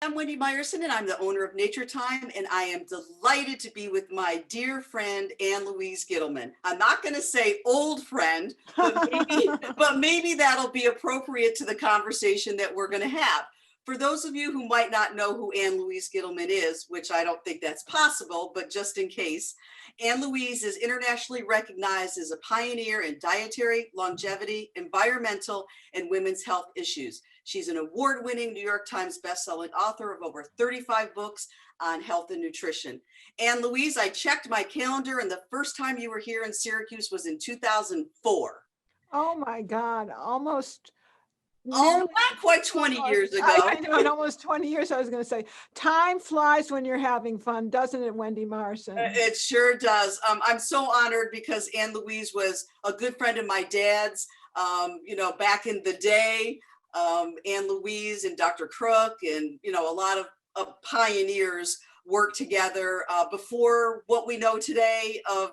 I'm Wendy Meyerson, and I'm the owner of Natur-Tyme, and I am delighted to be with my dear friend, Louise Gittleman. I'm not going to say old friend, but maybe that'll be appropriate to the conversation that we're going to have. For those of you who might not know who Louise Gittleman is, which I don't think that's possible, but just in case, Louise is internationally recognized as a pioneer in dietary, longevity, environmental, and women's health issues. She's an award-winning New York Times bestselling author of over 35 books on health and nutrition. Louise, I checked my calendar, and the first time you were here in Syracuse was in 2004. Oh my God, Oh, not quite 20 years ago. I know, in almost 20 years, I was going to say, time flies when you're having fun, doesn't it, Wendy Marson? It sure does. I'm so honored because Louise was a good friend of my dad's, back in the day. Louise and Dr. Crook and, a lot of pioneers worked together before what we know today of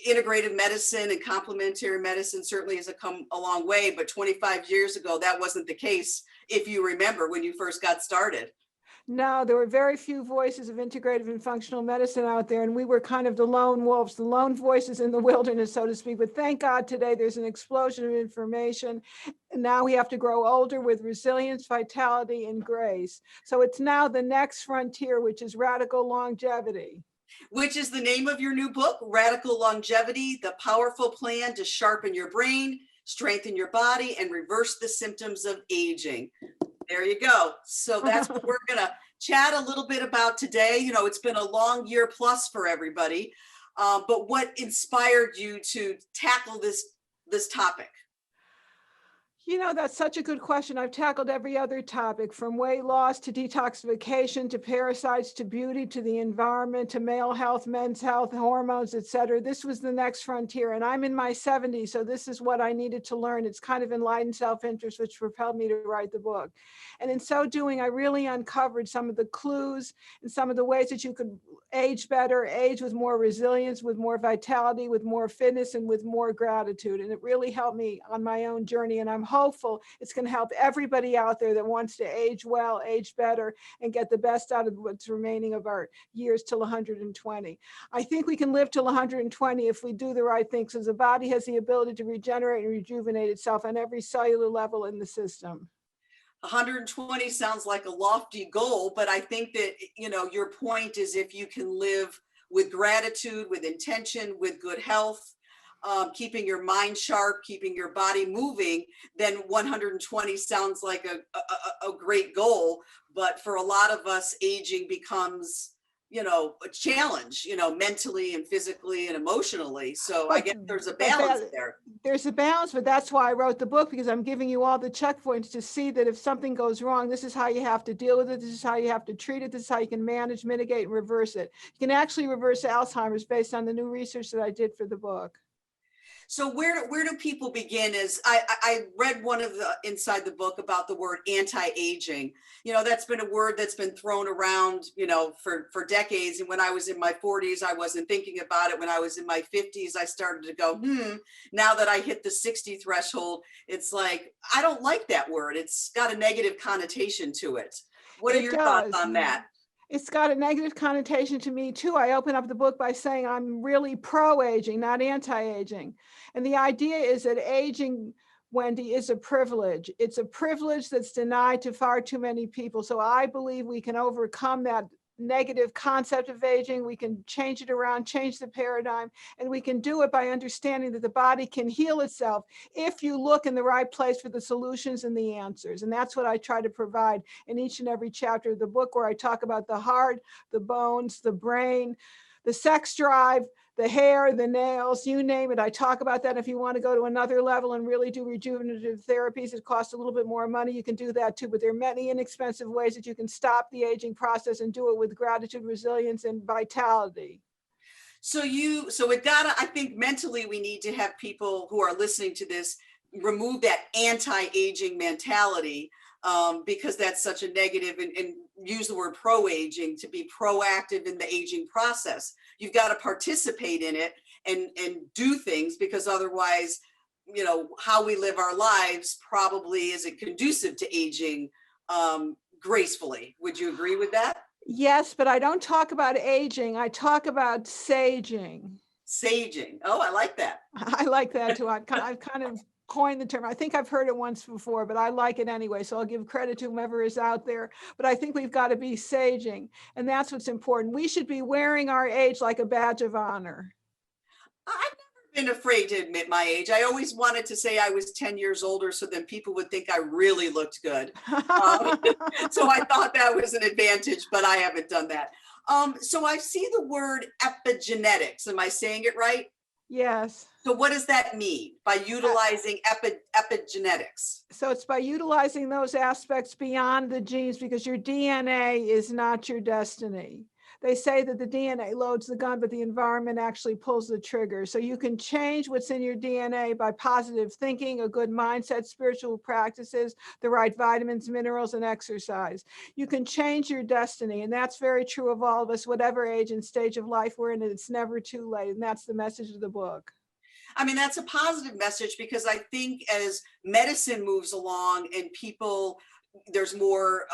integrative medicine and complementary medicine certainly has come a long way, but 25 years ago, that wasn't the case, if you remember, when you first got started. No, there were very few voices of integrative and functional medicine out there, and we were kind of the lone wolves, the lone voices in the wilderness, so to speak. But thank God today there's an explosion of information, and now we have to grow older with resilience, vitality, and grace. So it's now the next frontier, which is radical longevity. Which is the name of your new book, Radical Longevity, the powerful plan to sharpen your brain, strengthen your body, and reverse the symptoms of aging. There you go. So that's what we're going to chat a little bit about today. It's been a long year plus for everybody, but what inspired you to tackle this topic? That's such a good question. I've tackled every other topic, from weight loss to detoxification to parasites to beauty to the environment to male health, men's health, hormones, etc. This was the next frontier, and I'm in my 70s, so this is what I needed to learn. It's kind of enlightened self-interest, which propelled me to write the book. And in so doing, I really uncovered some of the clues and some of the ways that you could age better, age with more resilience, with more vitality, with more fitness, and with more gratitude. And it really helped me on my own journey, and I'm hopeful it's going to help everybody out there that wants to age well, age better, and get the best out of what's remaining of our years till 120. I think we can live till 120 if we do the right things, because the body has the ability to regenerate and rejuvenate itself on every cellular level in the system. 120 sounds like a lofty goal, but I think that, your point is if you can live with gratitude, with intention, with good health, keeping your mind sharp, keeping your body moving, then 120 sounds like a great goal. But for a lot of us, aging becomes, a challenge, mentally and physically and emotionally. So I guess there's a balance there. There's a balance, but that's why I wrote the book, because I'm giving you all the checkpoints to see that if something goes wrong, this is how you have to deal with it. This is how you have to treat it. This is how you can manage, mitigate, and reverse it. You can actually reverse Alzheimer's based on the new research that I did for the book. So where do people begin? Is I read one of the inside the book about the word anti-aging. That's been a word that's been thrown around, for decades. And when I was in my 40s, I wasn't thinking about it. When I was in my 50s, I started to go, now that I hit the 60 threshold, it's like, I don't like that word. It's got a negative connotation to it. What are your thoughts on that? It's got a negative connotation to me too. I open up the book by saying I'm really pro-aging, not anti-aging. And the idea is that aging, Wendy, is a privilege. It's a privilege that's denied to far too many people. So I believe we can overcome that negative concept of aging. We can change it around, change the paradigm, and we can do it by understanding that the body can heal itself if you look in the right place for the solutions and the answers. And that's what I try to provide in each and every chapter of the book, where I talk about the heart, the bones, the brain, the sex drive, the hair, the nails, you name it. I talk about that. If you want to go to another level and really do rejuvenative therapies, it costs a little bit more money. You can do that too, but there are many inexpensive ways that you can stop the aging process and do it with gratitude, resilience, and vitality. So I think mentally we need to have people who are listening to this remove that anti-aging mentality, because that's such a negative, and use the word pro-aging, to be proactive in the aging process. You've got to participate in it and do things, because otherwise, how we live our lives probably isn't conducive to aging gracefully. Would you agree with that? Yes, but I don't talk about aging. I talk about saging. Saging. Oh, I like that. I like that too. I've kind of coined the term. I think I've heard it once before, but I like it anyway. So I'll give credit to whomever is out there. But I think we've got to be saging. And that's what's important. We should be wearing our age like a badge of honor. I've never been afraid to admit my age. I always wanted to say I was 10 years older so then people would think I really looked good. So I thought that was an advantage, but I haven't done that. So I see the word epigenetics. Am I saying it right? Yes. So what does that mean by utilizing epigenetics? So it's by utilizing those aspects beyond the genes, because your DNA is not your destiny. They say that the DNA loads the gun, but the environment actually pulls the trigger. So you can change what's in your DNA by positive thinking, a good mindset, spiritual practices, the right vitamins, minerals, and exercise. You can change your destiny. And that's very true of all of us, whatever age and stage of life we're in. And it's never too late. And that's the message of the book. I mean, that's a positive message because I think as medicine moves along and people, there's more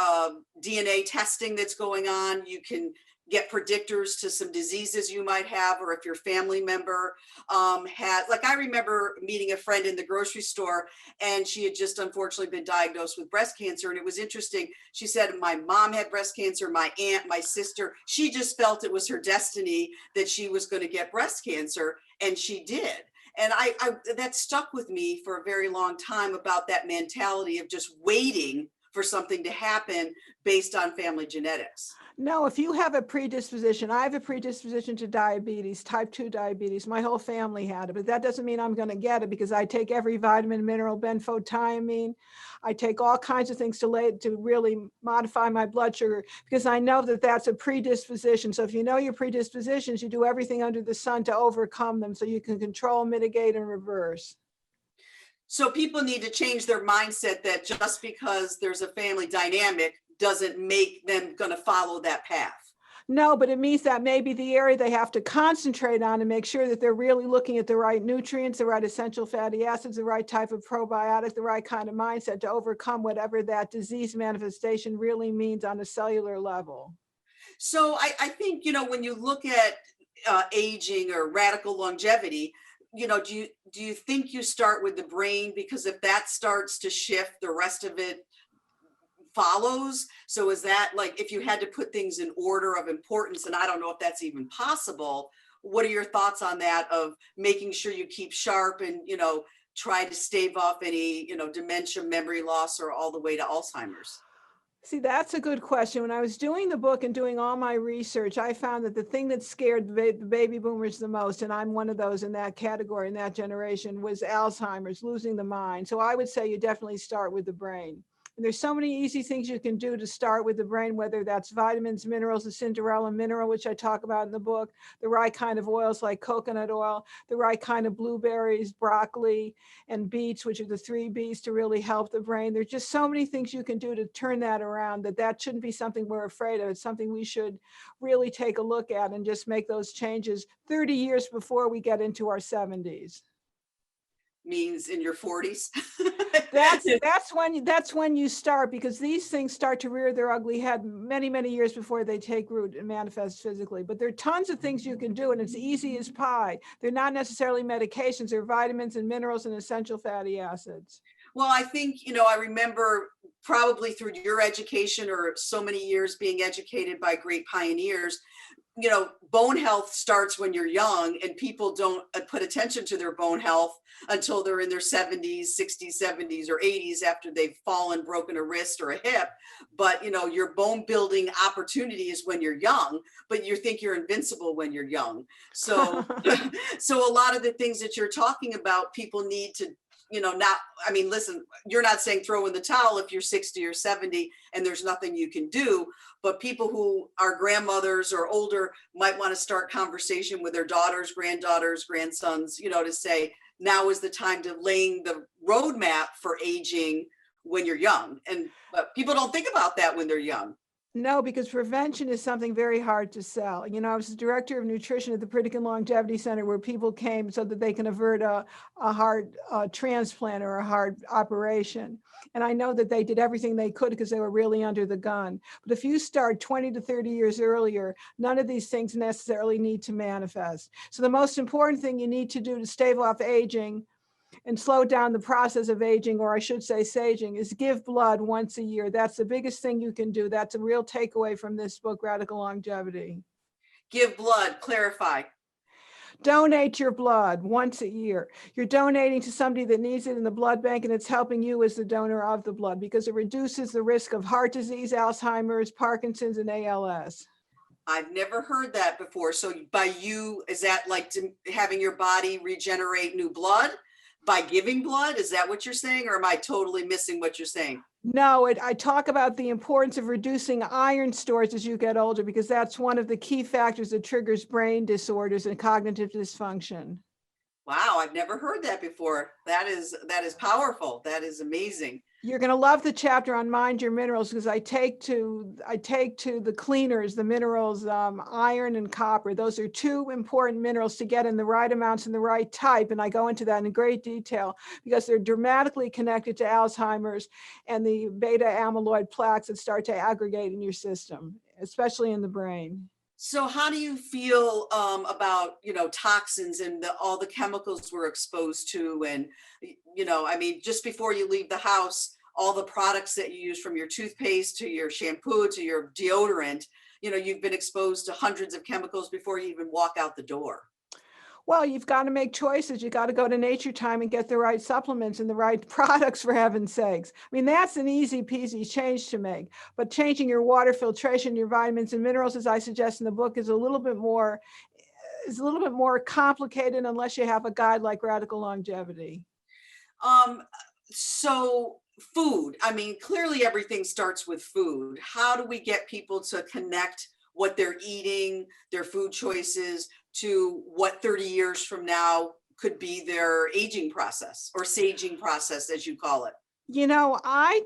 DNA testing that's going on, you can get predictors to some diseases you might have, or if your family member had, like I remember meeting a friend in the grocery store and she had just unfortunately been diagnosed with breast cancer. And it was interesting. She said, my mom had breast cancer, my aunt, my sister, she just felt it was her destiny that she was going to get breast cancer. And she did. And I that stuck with me for a very long time about that mentality of just waiting for something to happen based on family genetics. No, if you have a predisposition, I have a predisposition to diabetes, type 2 diabetes. My whole family had it, but that doesn't mean I'm going to get it because I take every vitamin, mineral, benfotiamine. I take all kinds of things to really modify my blood sugar because I know that that's a predisposition. So if you know your predispositions, you do everything under the sun to overcome them so you can control, mitigate, and reverse. So people need to change their mindset that just because there's a family dynamic doesn't make them going to follow that path. No, but it means that maybe the area they have to concentrate on and make sure that they're really looking at the right nutrients, the right essential fatty acids, the right type of probiotic, the right kind of mindset to overcome whatever that disease manifestation really means on a cellular level. So I think, when you look at aging or radical longevity, do you think you start with the brain? Because if that starts to shift, the rest of it follows. So is that like, if you had to put things in order of importance, and I don't know if that's even possible, what are your thoughts on that of making sure you keep sharp and, try to stave off any, dementia, memory loss, or all the way to Alzheimer's? See, that's a good question. When I was doing the book and doing all my research, I found that the thing that scared the baby boomers the most, and I'm one of those in that category, in that generation, was Alzheimer's, losing the mind. So I would say you definitely start with the brain. And there's so many easy things you can do to start with the brain, whether that's vitamins, minerals, the Cinderella mineral, which I talk about in the book, the right kind of oils like coconut oil, the right kind of blueberries, broccoli, and beets, which are the 3 Bs to really help the brain. There's just so many things you can do to turn that around that shouldn't be something we're afraid of. It's something we should really take a look at and just make those changes 30 years before we get into our 70s. Means in your 40s. That's when you start, because these things start to rear their ugly head many years before they take root and manifest physically. But there are tons of things you can do, and it's easy as pie. They're not necessarily medications. They're vitamins and minerals and essential fatty acids. Well, I think, I remember probably through your education or so many years being educated by great pioneers, bone health starts when you're young, and people don't put attention to their bone health until they're in their 70s, 60s, 70s, or 80s after they've fallen, broken a wrist or a hip. But, your bone building opportunity is when you're young, but you think you're invincible when you're young. So, so a lot of the things that you're talking about, people need to, listen, you're not saying throw in the towel if you're 60 or 70 and there's nothing you can do, but people who are grandmothers or older might want to start conversation with their daughters, granddaughters, grandsons, to say, now is the time to laying the roadmap for aging when you're young. But people don't think about that when they're young. No, because prevention is something very hard to sell. You know, I was the director of nutrition at the Pritikin Longevity Center, where people came so that they can avert a heart transplant or a heart operation. And I know that they did everything they could because they were really under the gun. But if you start 20 to 30 years earlier, none of these things necessarily need to manifest. So the most important thing you need to do to stave off aging and slow down the process of aging, or I should say saging, is give blood once a year. That's the biggest thing you can do. That's a real takeaway from this book, Radical Longevity. Give blood, clarify. Donate your blood once a year. You're donating to somebody that needs it in the blood bank, and it's helping you as the donor of the blood because it reduces the risk of heart disease, Alzheimer's, Parkinson's, and ALS. I've never heard that before. So by you, is that like having your body regenerate new blood by giving blood? Is that what you're saying? Or am I totally missing what you're saying? No, I talk about the importance of reducing iron stores as you get older, because that's one of the key factors that triggers brain disorders and cognitive dysfunction. Wow, I've never heard that before. That is powerful. That is amazing. You're going to love the chapter on mind your minerals, because I take to the cleaners, the minerals, iron and copper. Those are two important minerals to get in the right amounts and the right type. And I go into that in great detail because they're dramatically connected to Alzheimer's and the beta amyloid plaques that start to aggregate in your system, especially in the brain. So how do you feel about, toxins and all the chemicals we're exposed to? And, I mean, just before you leave the house, all the products that you use, from your toothpaste to your shampoo to your deodorant, you've been exposed to hundreds of chemicals before you even walk out the door. Well, you've got to make choices. You got to go to Natur-Tyme and get the right supplements and the right products, for heaven's sakes. I mean, that's an easy peasy change to make. But changing your water filtration, your vitamins and minerals, as I suggest in the book, is a little bit more complicated unless you have a guide like Radical Longevity. So food, I mean, clearly everything starts with food. How do we get people to connect what they're eating, their food choices, to what 30 years from now could be their aging process, or saging process, as you call it? I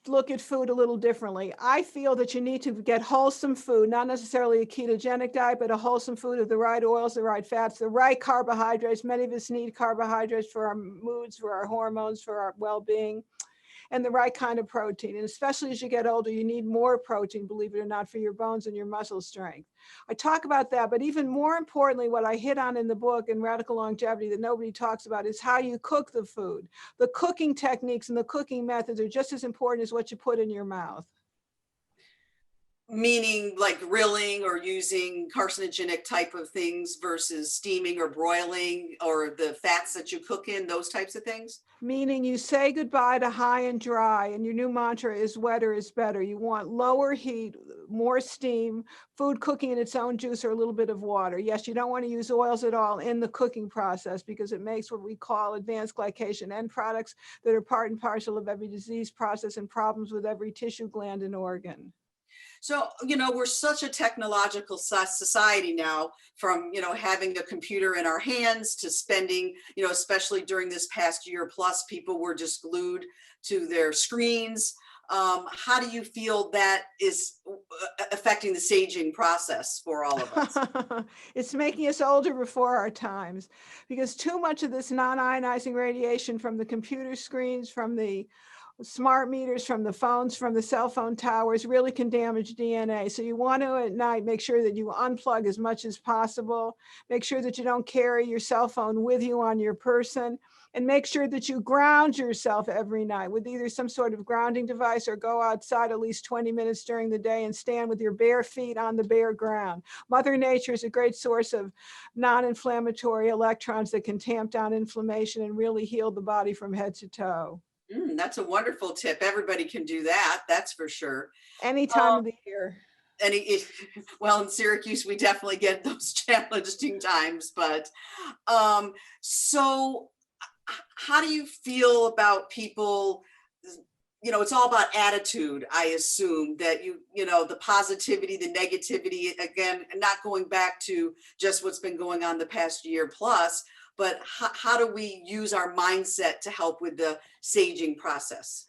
look at food a little differently. I feel that you need to get wholesome food, not necessarily a ketogenic diet, but a wholesome food of the right oils, the right fats, the right carbohydrates. Many of us need carbohydrates for our moods, for our hormones, for our well-being, and the right kind of protein. And especially as you get older, you need more protein, believe it or not, for your bones and your muscle strength. I talk about that, but even more importantly, what I hit on in the book in Radical Longevity that nobody talks about is how you cook the food. The cooking techniques and the cooking methods are just as important as what you put in your mouth. Meaning like grilling or using carcinogenic type of things versus steaming or broiling, or the fats that you cook in, those types of things? Meaning you say goodbye to high and dry, and your new mantra is wetter is better. You want lower heat, more steam, food cooking in its own juice, or a little bit of water. Yes, you don't want to use oils at all in the cooking process because it makes what we call advanced glycation end products that are part and parcel of every disease process and problems with every tissue, gland, and organ. So, we're such a technological society now, from, having a computer in our hands to spending, especially during this past year plus, people were just glued to their screens. How do you feel that is affecting the saging process for all of us? It's making us older before our times, because too much of this non-ionizing radiation from the computer screens, from the smart meters, from the phones, from the cell phone towers really can damage DNA. So you want to at night make sure that you unplug as much as possible. Make sure that you don't carry your cell phone with you on your person, and make sure that you ground yourself every night with either some sort of grounding device, or go outside at least 20 minutes during the day and stand with your bare feet on the bare ground. Mother Nature is a great source of non-inflammatory electrons that can tamp down inflammation and really heal the body from head to toe. That's a wonderful tip. Everybody can do that. That's for sure. Any time of the year. Well, in Syracuse, we definitely get those challenging times. But so how do you feel about people? It's all about attitude. I assume that the positivity, the negativity, again, not going back to just what's been going on the past year plus, but how do we use our mindset to help with the saging process?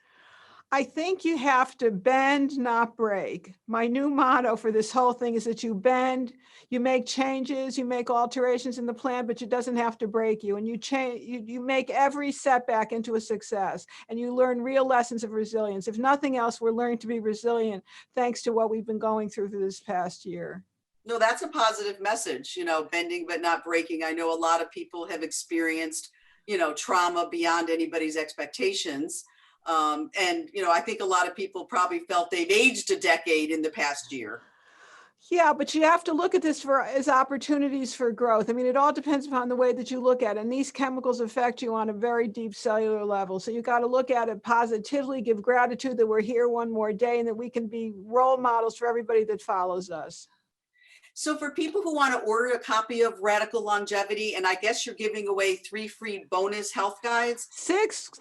I think you have to bend, not break. My new motto for this whole thing is that you bend, you make changes, you make alterations in the plan, but it doesn't have to break you. And you change, you make every setback into a success, and you learn real lessons of resilience. If nothing else, we're learning to be resilient thanks to what we've been going through for this past year. No, that's a positive message, bending but not breaking. I know a lot of people have experienced, trauma beyond anybody's expectations. I think a lot of people probably felt they've aged a decade in the past year. Yeah, but you have to look at this as opportunities for growth. I mean, it all depends upon the way that you look at it. And these chemicals affect you on a very deep cellular level. So you got to look at it positively, give gratitude that we're here one more day and that we can be role models for everybody that follows us. So for people who want to order a copy of Radical Longevity, and I guess you're giving away 3 free bonus health guides. Six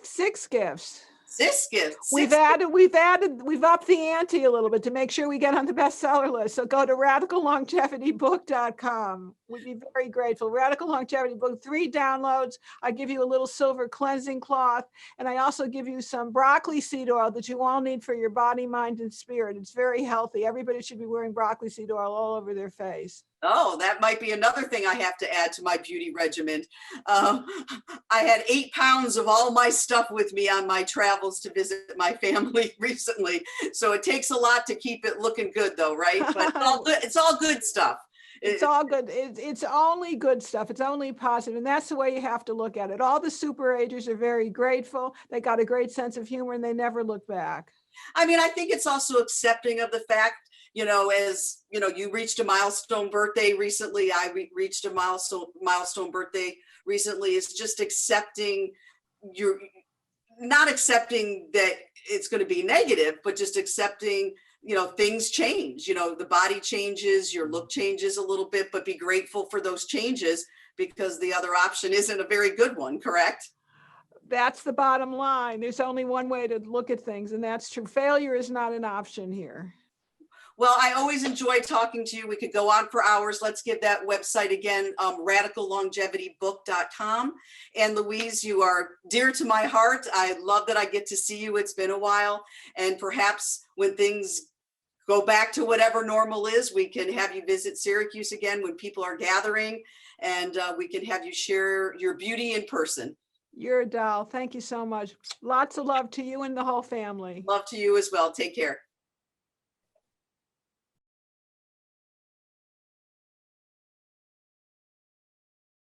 gifts. Six gifts. We've upped the ante a little bit to make sure we get on the bestseller list. So go to radicallongevitybook.com. We'd be very grateful. Radical Longevity Book, 3 downloads. I give you a little silver cleansing cloth, and I also give you some broccoli seed oil that you all need for your body, mind, and spirit. It's very healthy. Everybody should be wearing broccoli seed oil all over their face. Oh, that might be another thing I have to add to my beauty regimen. I had 8 pounds of all my stuff with me on my travels to visit my family recently. So it takes a lot to keep it looking good though, right? But it's all good. It's all good stuff. It's all good. It's only good stuff. It's only positive. And that's the way you have to look at it. All the super agers are very grateful. They got a great sense of humor and they never look back. I mean, I think it's also accepting of the fact, as you reached a milestone birthday recently, I reached a milestone birthday recently, is just accepting not accepting that it's going to be negative, but just accepting, things change, the body changes, your look changes a little bit, but be grateful for those changes because the other option isn't a very good one, correct? That's the bottom line. There's only one way to look at things, and that's true. Failure is not an option here. Well, I always enjoy talking to you. We could go on for hours. Let's give that website again, radicallongevitybook.com. And Louise, you are dear to my heart. I love that I get to see you. It's been a while. And perhaps when things go back to whatever normal is, we can have you visit Syracuse again when people are gathering, and we can have you share your beauty in person. You're a doll. Thank you so much. Lots of love to you and the whole family. Love to you as well. Take care.